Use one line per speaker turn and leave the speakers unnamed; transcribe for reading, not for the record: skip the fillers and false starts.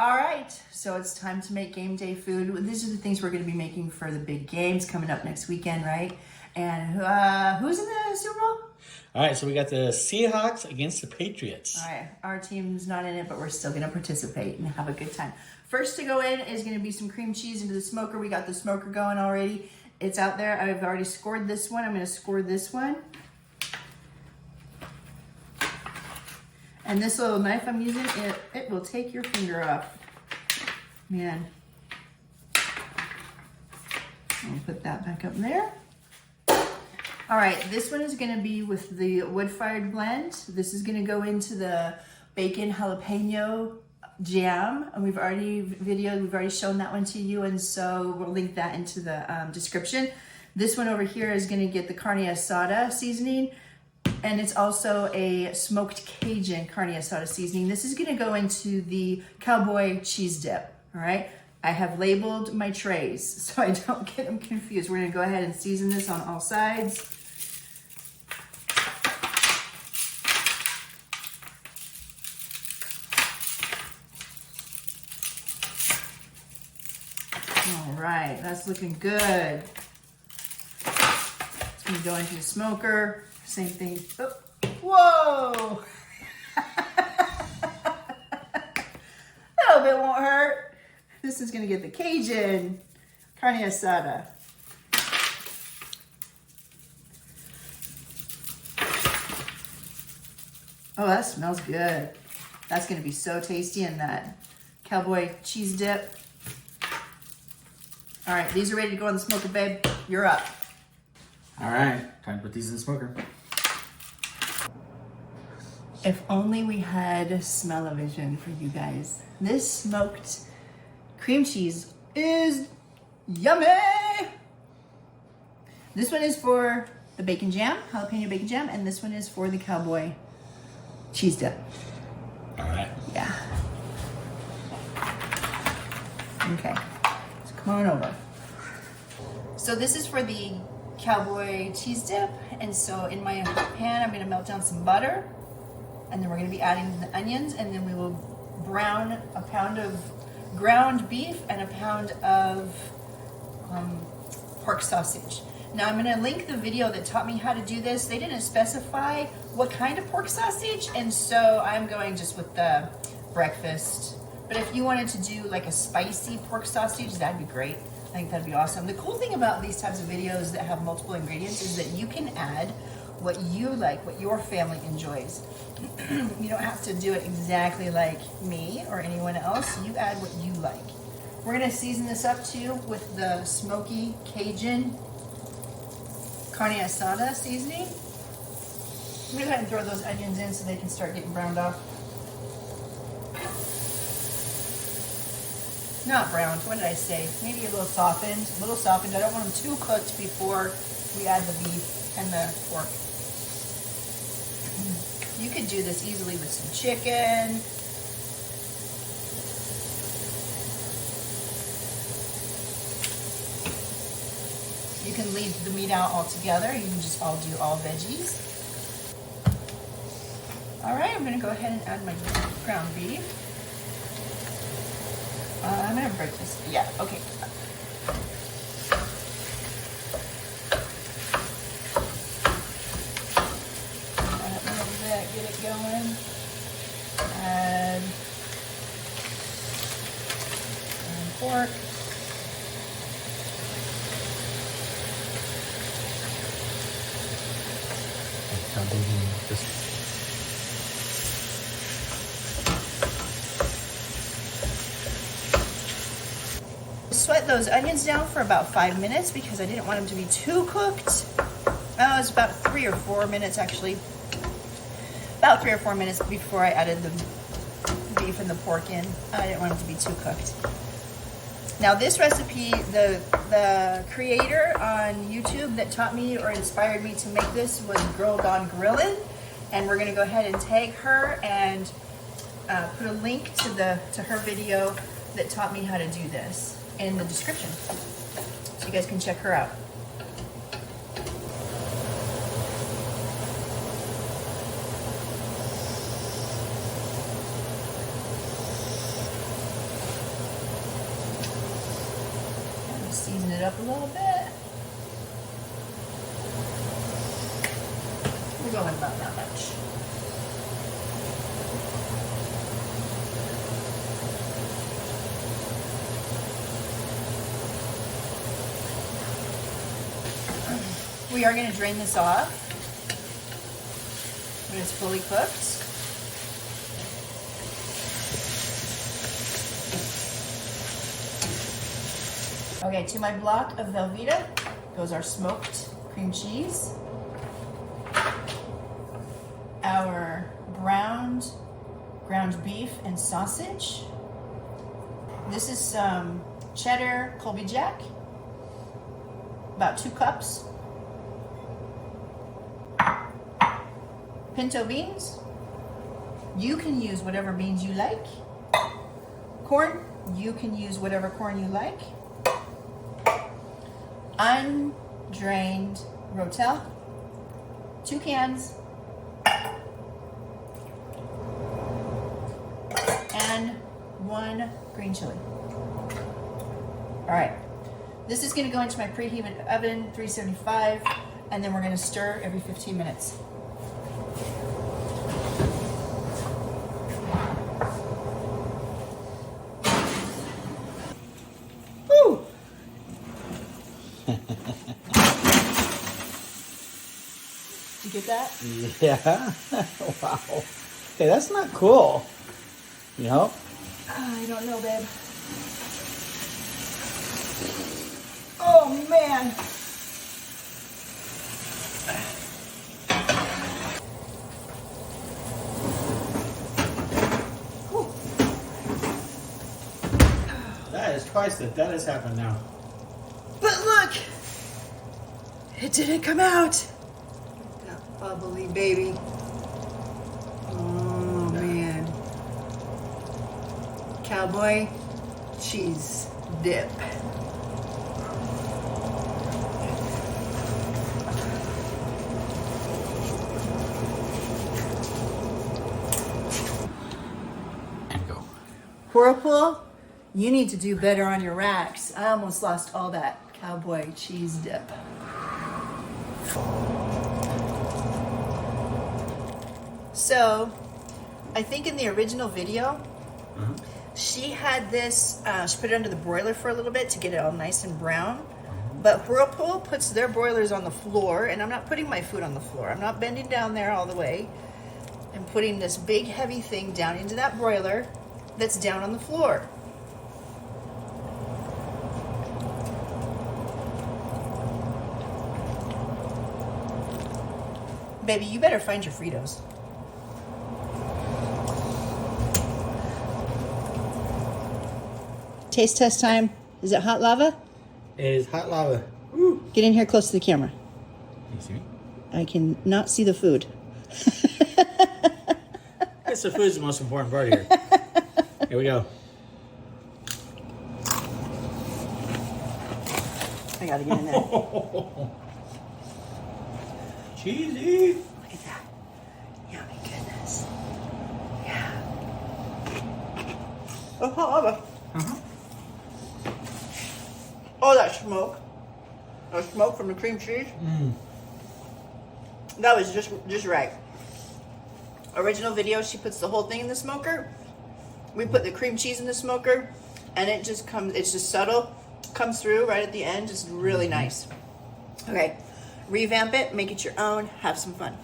All right, so it's time to make game day food. These are the things we're going to be making for the big games coming up next weekend, right? And who's in the Super Bowl?
All right, so we got the Seahawks against the Patriots.
All right, our team's not in it, but we're still going to participate and have a good time. First to go in is going to be some cream cheese into the smoker. We got the smoker going already. It's out there. I've already scored this one. I'm going to score this one. And this little knife I'm using, it will take your finger off. Man. I'll put that back up there. All right, this one is gonna be with the wood-fired blend. This is gonna go into the bacon jalapeno jam. And we've already shown that one to you, and so we'll link that into the description. This one over here is gonna get the carne asada seasoning. And it's also a smoked Cajun carne asada seasoning. This is gonna go into the Cowboy Cheese Dip, all right? I have labeled my trays so I don't get them confused. We're gonna go ahead and season this on all sides. All right, that's looking good. It's gonna go into the smoker. Same thing. Oh. Whoa! A little bit won't hurt. This is gonna get the Cajun carne asada. Oh, that smells good. That's gonna be so tasty in that Cowboy cheese dip. All right, these are ready to go in the smoker, babe. You're up.
All right, time to put these in the smoker.
If only we had smell-o-vision for you guys. This smoked cream cheese is yummy. This one is for the bacon jam, jalapeno bacon jam, and this one is for the Cowboy cheese dip.
All right.
Yeah. Okay, so come on over. So this is for the Cowboy cheese dip, and so in my pan I'm going to melt down some butter, and then we're going to be adding the onions, and then we will brown a pound of ground beef and a pound of pork sausage. Now I'm going to link the video that taught me how to do this. They didn't specify what kind of pork sausage, and so I'm going just with the breakfast. But if you wanted to do like a spicy pork sausage, that'd be great. I think that'd be awesome. The cool thing about these types of videos that have multiple ingredients is that you can add what you like, what your family enjoys. You don't have to do it exactly like me or anyone else. You add what you like. We're gonna season this up too with the smoky Cajun carne asada seasoning. I'm gonna go ahead and throw those onions in so they can start getting browned off. Not browned, what did I say? Maybe a little softened, I don't want them too cooked before we add the beef and the pork. You could do this easily with some chicken. You can leave the meat out altogether. You can just all do all veggies. All right, I'm gonna go ahead and add my ground beef. I'm gonna break this. Yeah, okay. Add a little bit, get it going. Add pork. Sweat those onions down for about 5 minutes because I didn't want them to be too cooked. Oh, it's about 3 or 4 minutes actually. About 3 or 4 minutes before I added the beef and the pork in. I didn't want them to be too cooked. Now this recipe, the creator on YouTube that taught me or inspired me to make this was Girl Gone Grillin', and we're gonna go ahead and tag her and put a link to her video that taught me how to do this in the description, so you guys can check her out. it up a little bit. We're going about that much. We are going to drain this off when it's fully cooked. Okay, to my block of Velveeta goes our smoked cream cheese, our browned ground beef and sausage. This is some cheddar Colby Jack, about 2 cups. Pinto beans. You can use whatever beans you like. Corn. You can use whatever corn you like. Undrained Rotel. 2 cans. And 1 green chili. All right. This is going to go into my preheated oven, 375, and then we're going to stir every 15 minutes. Woo! Did you get that?
Yeah. Wow. Okay, that's not cool. You know?
I don't know, babe. Oh, man.
That is twice that has happened now.
But look! It didn't come out. That bubbly baby. Oh, man. Cowboy cheese dip.
And go.
Whirlpool, you need to do better on your racks. I almost lost all that cowboy cheese dip. So, I think in the original video, she had this, she put it under the broiler for a little bit to get it all nice and brown. But Whirlpool puts their broilers on the floor, and I'm not putting my food on the floor. I'm not bending down there all the way. I'm putting this big heavy thing down into that broiler that's down on the floor. Baby, you better find your Fritos. Taste test time. Is it hot lava?
It is hot lava.
Ooh. Get in here close to the camera.
You see me?
I can not see the food.
I guess the food is the most important part here. Here we go.
I gotta get in there.
Cheesy.
Look at that. Yummy goodness. Yeah. Oh, hot lava. Oh, that smoke. The smoke from the cream cheese. That was just right. Original video, she puts the whole thing in the smoker. We put the cream cheese in the smoker, and it just comes, it's just subtle, comes through right at the end, just really nice. Okay, revamp it, make it your own, have some fun.